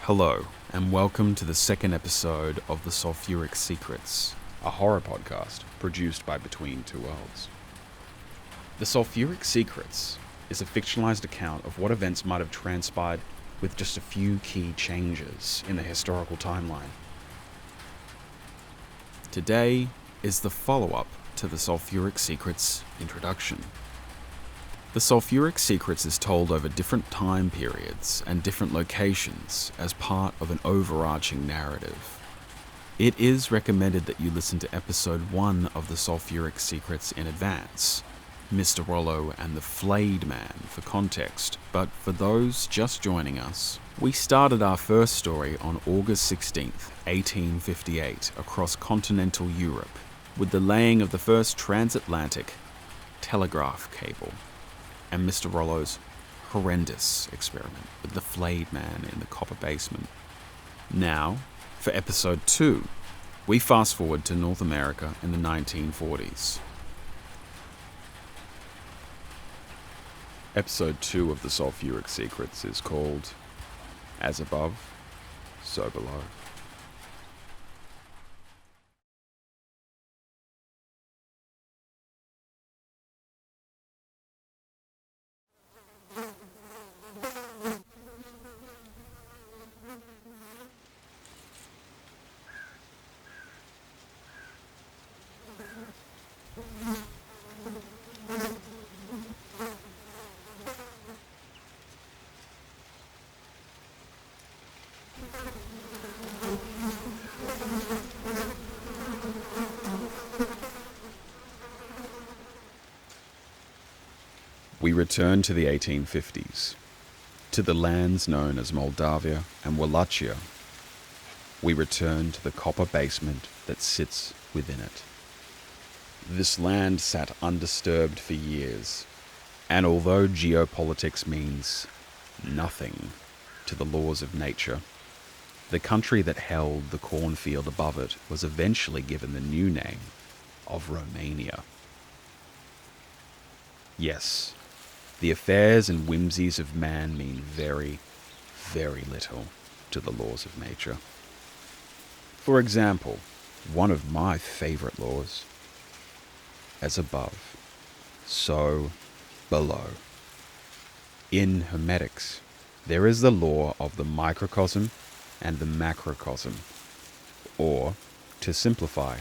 Hello, and welcome to the second episode of the Sulphuric Secrets, a horror podcast produced by Between Two Worlds. The Sulphuric Secrets is a fictionalized account of what events might have transpired with just a few key changes in the historical timeline. Today is the follow-up to the Sulphuric Secrets introduction. The Sulphuric Secrets is told over different time periods and different locations as part of an overarching narrative. It is recommended that you listen to episode 1 of the Sulphuric Secrets in advance, Mr. Rollo and the Flayed Man, for context, but for those just joining us, we started our first story on August 16th, 1858, across continental Europe, with the laying of the first transatlantic telegraph cable, and Mr. Rollo's horrendous experiment with the flayed man in the copper basement. Now, for episode 2, we fast forward to North America in the 1940s. Episode 2 of the Sulphuric Secrets is called As Above, So Below. We return to the 1850s, to the lands known as Moldavia and Wallachia. We return to the copper basement that sits within it. This land sat undisturbed for years, and although geopolitics means nothing to the laws of nature, the country that held the cornfield above it was eventually given the new name of Romania. Yes, the affairs and whimsies of man mean very, very little to the laws of nature. For example, one of my favorite laws: as above, so below. In Hermetics, there is the law of the Microcosm and the Macrocosm, or, to simplify,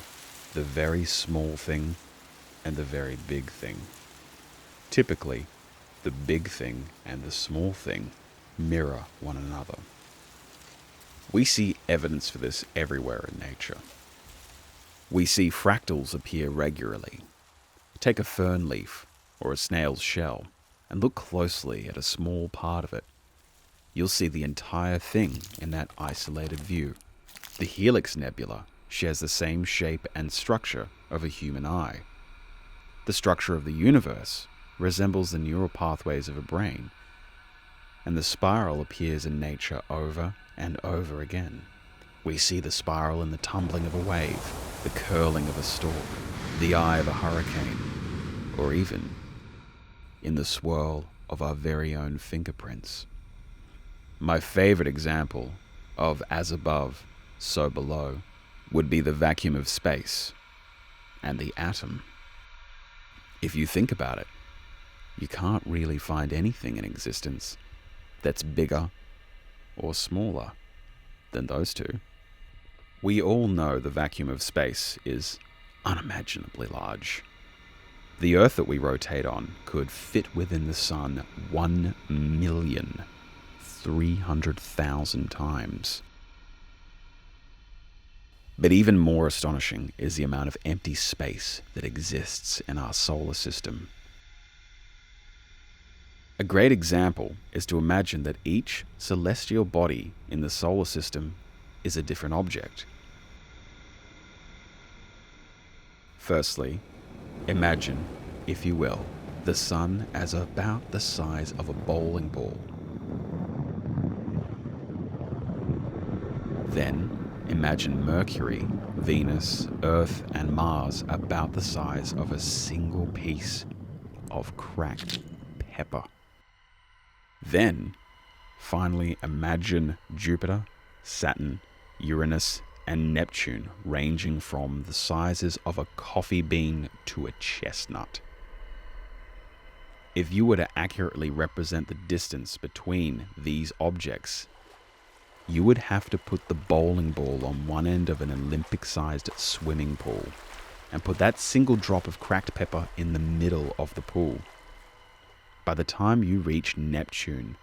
the very small thing and the very big thing. Typically, the big thing and the small thing mirror one another. We see evidence for this everywhere in nature. We see fractals appear regularly. Take a fern leaf or a snail's shell and look closely at a small part of it. You'll see the entire thing in that isolated view. The Helix Nebula shares the same shape and structure of a human eye. The structure of the universe resembles the neural pathways of a brain, and the spiral appears in nature over and over again. We see the spiral in the tumbling of a wave, the curling of a storm, the eye of a hurricane, or even in the swirl of our very own fingerprints. My favorite example of as above, so below would be the vacuum of space and the atom. If you think about it, you can't really find anything in existence that's bigger or smaller than those two. We all know the vacuum of space is unimaginably large. The Earth that we rotate on could fit within the Sun 1,300,000 times. But even more astonishing is the amount of empty space that exists in our solar system. A great example is to imagine that each celestial body in the solar system is a different object. Firstly, imagine, if you will, the Sun as about the size of a bowling ball. Then, imagine Mercury, Venus, Earth, and Mars about the size of a single piece of cracked pepper. Then, finally, imagine Jupiter, Saturn, Uranus, and Neptune ranging from the sizes of a coffee bean to a chestnut. If you were to accurately represent the distance between these objects, you would have to put the bowling ball on one end of an Olympic-sized swimming pool and put that single drop of cracked pepper in the middle of the pool. By the time you reach Neptune,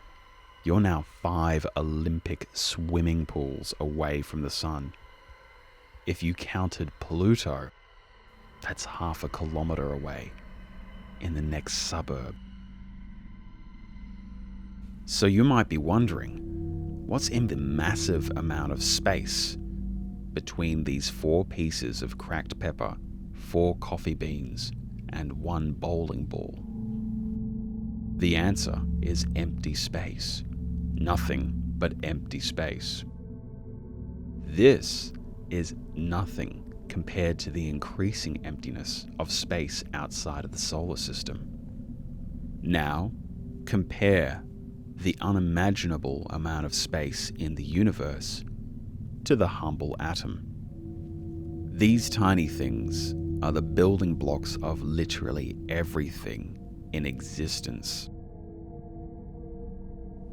you're now 5 Olympic swimming pools away from the sun. If you counted Pluto, that's half a kilometer away in the next suburb. So you might be wondering, what's in the massive amount of space between these 4 pieces of cracked pepper, 4 coffee beans, and 1 bowling ball? The answer is empty space. Nothing but empty space. This is nothing compared to the increasing emptiness of space outside of the solar system. Now, compare the unimaginable amount of space in the universe to the humble atom. These tiny things are the building blocks of literally everything in existence.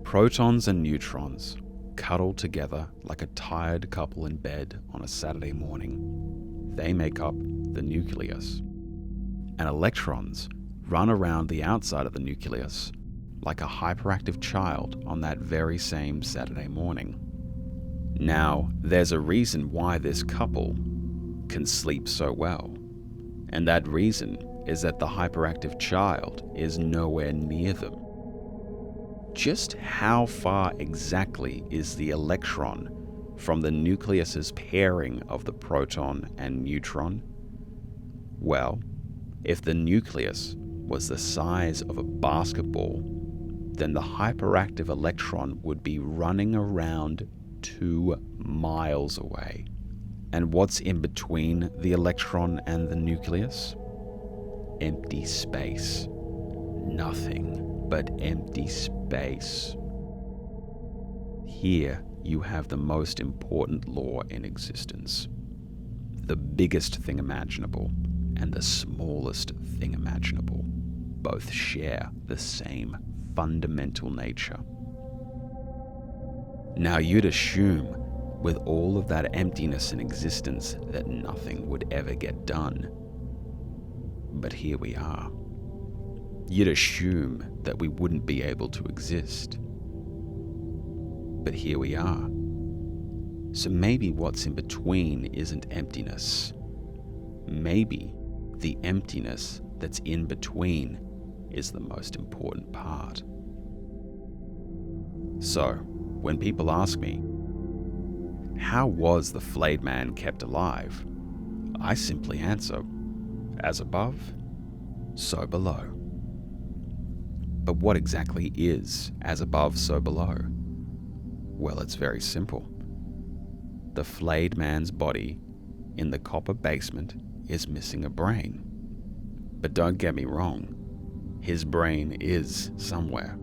Protons and neutrons cuddle together like a tired couple in bed on a Saturday morning. They make up the nucleus. And electrons run around the outside of the nucleus like a hyperactive child on that very same Saturday morning. Now, there's a reason why this couple can sleep so well. And that reason is that the hyperactive child is nowhere near them. Just how far exactly is the electron from the nucleus's pairing of the proton and neutron? Well, if the nucleus was the size of a basketball, then the hyperactive electron would be running around 2 miles away. And what's in between the electron and the nucleus? Empty space. Nothing but empty space. Here you have the most important law in existence. The biggest thing imaginable and the smallest thing imaginable both share the same fundamental nature. Now you'd assume, with all of that emptiness in existence, that nothing would ever get done. But here we are. You'd assume that we wouldn't be able to exist. But here we are. So maybe what's in between isn't emptiness. Maybe the emptiness that's in between is the most important part. So, when people ask me, how was the flayed man kept alive? I simply answer, as above, so below. But what exactly is as above, so below? Well, it's very simple. The flayed man's body in the copper basement is missing a brain. But don't get me wrong, his brain is somewhere.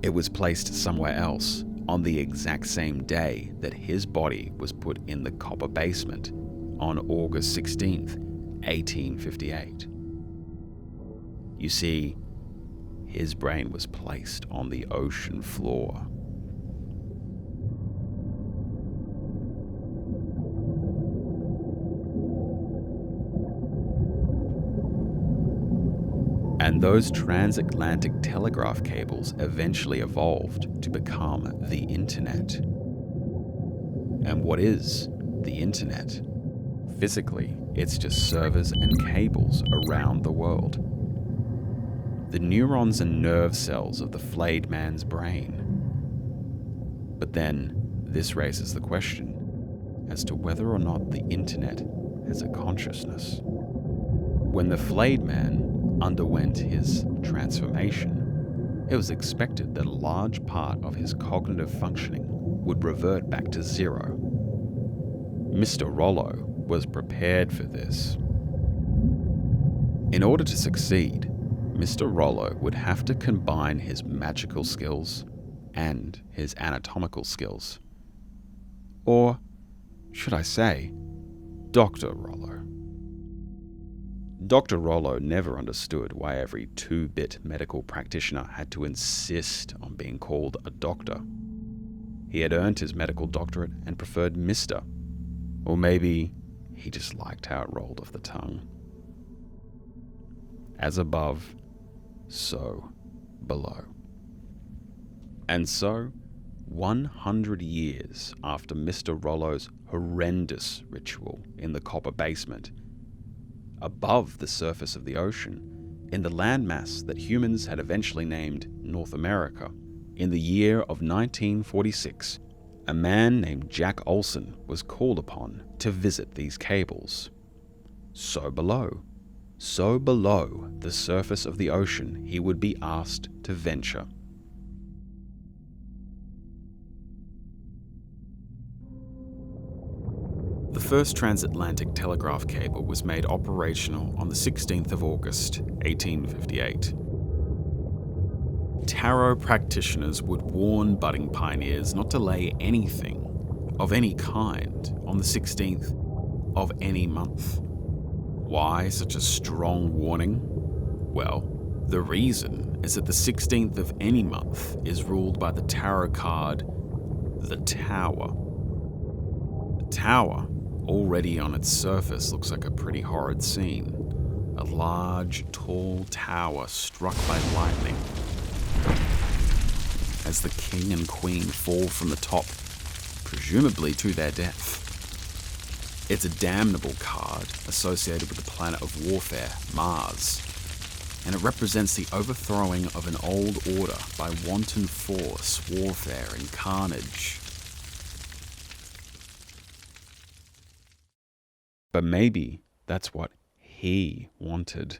It was placed somewhere else on the exact same day that his body was put in the copper basement on August 16th, 1858. You see, his brain was placed on the ocean floor. And those transatlantic telegraph cables eventually evolved to become the internet. And what is the internet? Physically, it's just servers and cables around the world. The neurons and nerve cells of the flayed man's brain. But then, this raises the question as to whether or not the internet has a consciousness. When the flayed man underwent his transformation, it was expected that a large part of his cognitive functioning would revert back to zero. Mr. Rollo was prepared for this. In order to succeed, Mr. Rollo would have to combine his magical skills and his anatomical skills. Or should I say, Dr. Rollo. Dr. Rollo never understood why every 2-bit medical practitioner had to insist on being called a doctor. He had earned his medical doctorate and preferred Mr. Or maybe he just liked how it rolled off the tongue. As above, so below. And so, 100 years after Mr. Rollo's horrendous ritual in the copper basement, above the surface of the ocean, in the landmass that humans had eventually named North America, in the year of 1946, a man named Jack Olson was called upon to visit these cables. So below the surface of the ocean he would be asked to venture. The first transatlantic telegraph cable was made operational on the 16th of August, 1858. Tarot practitioners would warn budding pioneers not to lay anything of any kind on the 16th of any month. Why such a strong warning? Well, the reason is that the 16th of any month is ruled by the tarot card, the Tower. The Tower, already on its surface, looks like a pretty horrid scene. A large, tall tower struck by lightning as the king and queen fall from the top, presumably to their death. It's a damnable card associated with the planet of warfare, Mars, and it represents the overthrowing of an old order by wanton force, warfare, and carnage. But maybe that's what he wanted.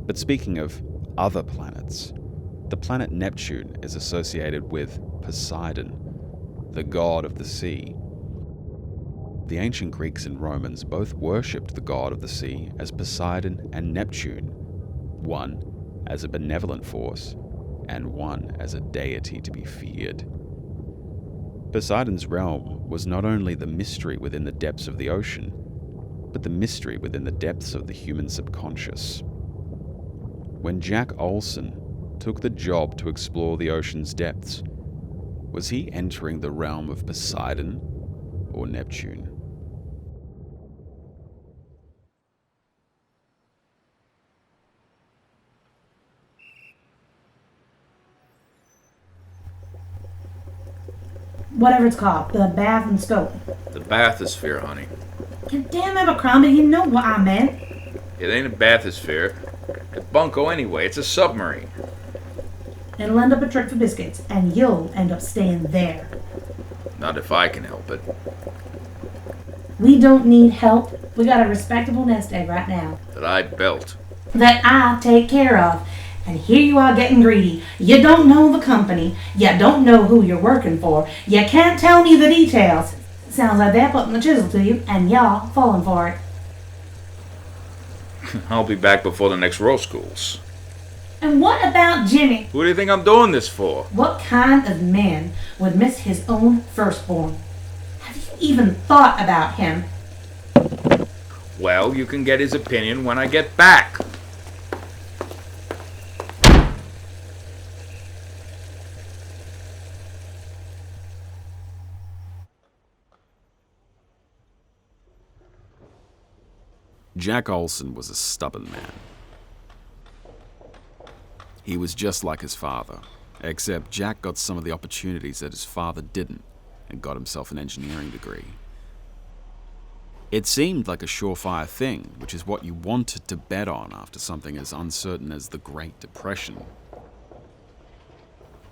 But speaking of other planets, the planet Neptune is associated with Poseidon, the god of the sea. The ancient Greeks and Romans both worshipped the god of the sea as Poseidon and Neptune, one as a benevolent force and one as a deity to be feared. Poseidon's realm was not only the mystery within the depths of the ocean, but the mystery within the depths of the human subconscious. When Jack Olson took the job to explore the ocean's depths, was he entering the realm of Poseidon or Neptune? Whatever it's called, the bath and scope. The bathysphere, honey. God damn Abercrombie, you know what I meant. It ain't a bathysphere. It's bunko anyway. It's a submarine. It'll end up a trick for biscuits, and you'll end up staying there. Not if I can help it. We don't need help. We got a respectable nest egg right now. That I built. That I take care of. And here you are getting greedy. You don't know the company. You don't know who you're working for. You can't tell me the details. Sounds like they're putting the chisel to you, and y'all falling for it. I'll be back before the next row schools. And what about Jimmy? Who do you think I'm doing this for? What kind of man would miss his own firstborn? Have you even thought about him? Well, you can get his opinion when I get back. Jack Olson was a stubborn man. He was just like his father, except Jack got some of the opportunities that his father didn't and got himself an engineering degree. It seemed like a surefire thing, which is what you wanted to bet on after something as uncertain as the Great Depression.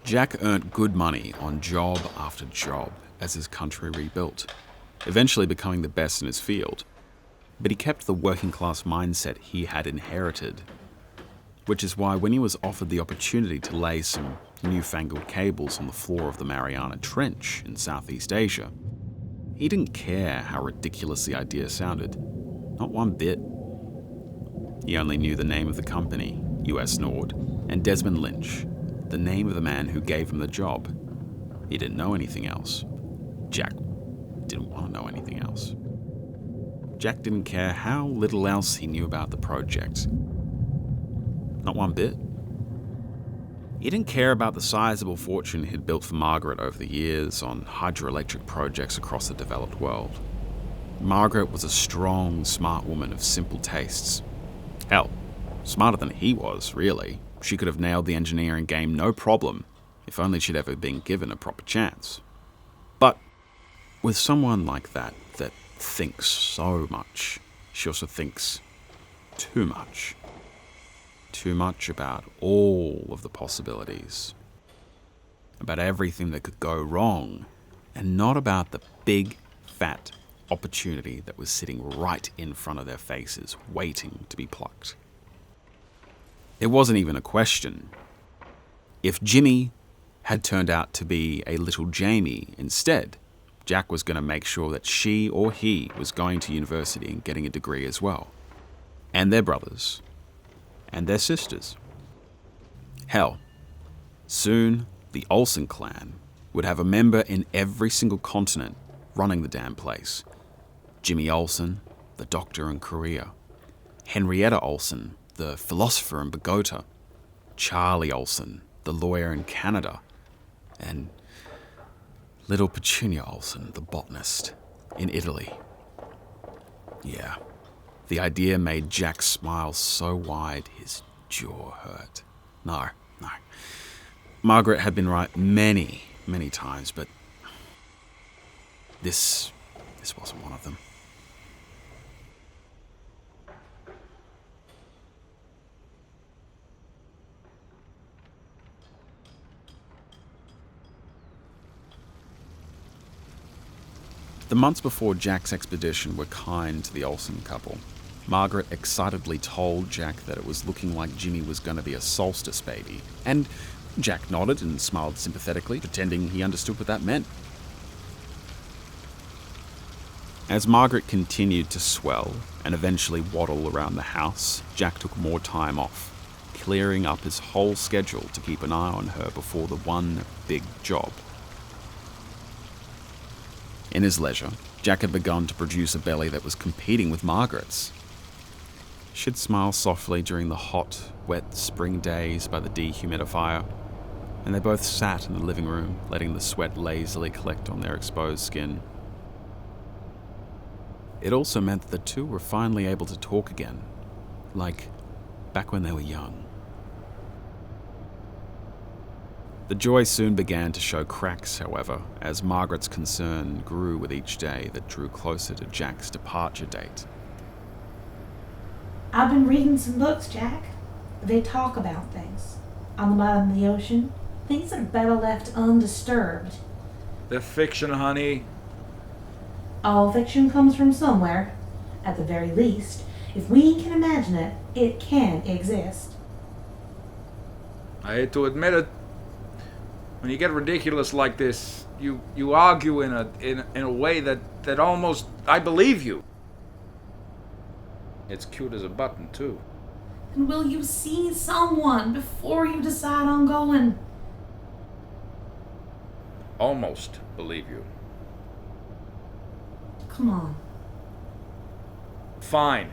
Jack earned good money on job after job as his country rebuilt, eventually becoming the best in his field. But he kept the working-class mindset he had inherited, which is why when he was offered the opportunity to lay some newfangled cables on the floor of the Mariana Trench in Southeast Asia, he didn't care how ridiculous the idea sounded, not one bit. He only knew the name of the company, USNORD, and Desmond Lynch, the name of the man who gave him the job. He didn't know anything else. Jack didn't want to know anything else. Jack didn't care how little else he knew about the project. Not one bit. He didn't care about the sizable fortune he'd built for Margaret over the years on hydroelectric projects across the developed world. Margaret was a strong, smart woman of simple tastes. Hell, smarter than he was, really. She could have nailed the engineering game no problem, if only she'd ever been given a proper chance. But with someone like that thinks so much, she also thinks too much. Too much about all of the possibilities. About everything that could go wrong, and not about the big, fat opportunity that was sitting right in front of their faces, waiting to be plucked. It wasn't even a question. If Jimmy had turned out to be a little Jamie instead, Jack was going to make sure that she or he was going to university and getting a degree as well. And their brothers. And their sisters. Hell, soon the Olson clan would have a member in every single continent running the damn place. Jimmy Olson, the doctor in Korea. Henrietta Olson, the philosopher in Bogota. Charlie Olson, the lawyer in Canada. And little Petunia Olson, the botanist in Italy. Yeah, the idea made Jack smile so wide his jaw hurt. No. Margaret had been right many, many times, but this wasn't one of them. The months before Jack's expedition were kind to the Olson couple. Margaret excitedly told Jack that it was looking like Jimmy was going to be a solstice baby, and Jack nodded and smiled sympathetically, pretending he understood what that meant. As Margaret continued to swell and eventually waddle around the house, Jack took more time off, clearing up his whole schedule to keep an eye on her before the one big job. In his leisure, Jack had begun to produce a belly that was competing with Margaret's. She'd smile softly during the hot, wet spring days by the dehumidifier, and they both sat in the living room, letting the sweat lazily collect on their exposed skin. It also meant that the two were finally able to talk again, like back when they were young. The joy soon began to show cracks, however, as Margaret's concern grew with each day that drew closer to Jack's departure date. I've been reading some books, Jack. They talk about things. On the bottom of the ocean, things that are better left undisturbed. They're fiction, honey. All fiction comes from somewhere. At the very least, if we can imagine it, it can exist. I hate to admit it. When you get ridiculous like this, you argue in a way that almost I believe you. It's cute as a button, too. And will you see someone before you decide on going? Almost believe you. Come on. Fine.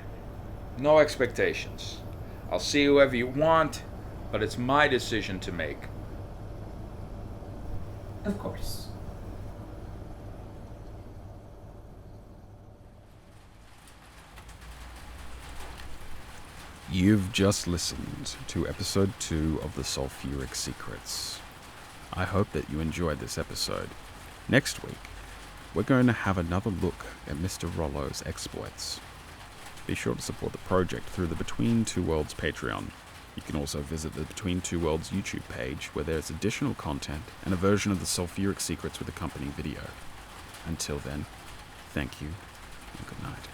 No expectations. I'll see whoever you want, but it's my decision to make. Of course. You've just listened to episode 2 of the Sulphuric Secrets. I hope that you enjoyed this episode. Next week, we're going to have another look at Mr. Rollo's exploits. Be sure to support the project through the Between Two Worlds Patreon. You can also visit the Between Two Worlds YouTube page, where there's additional content and a version of the Sulphuric Secrets with accompanying video. Until then, thank you and good night.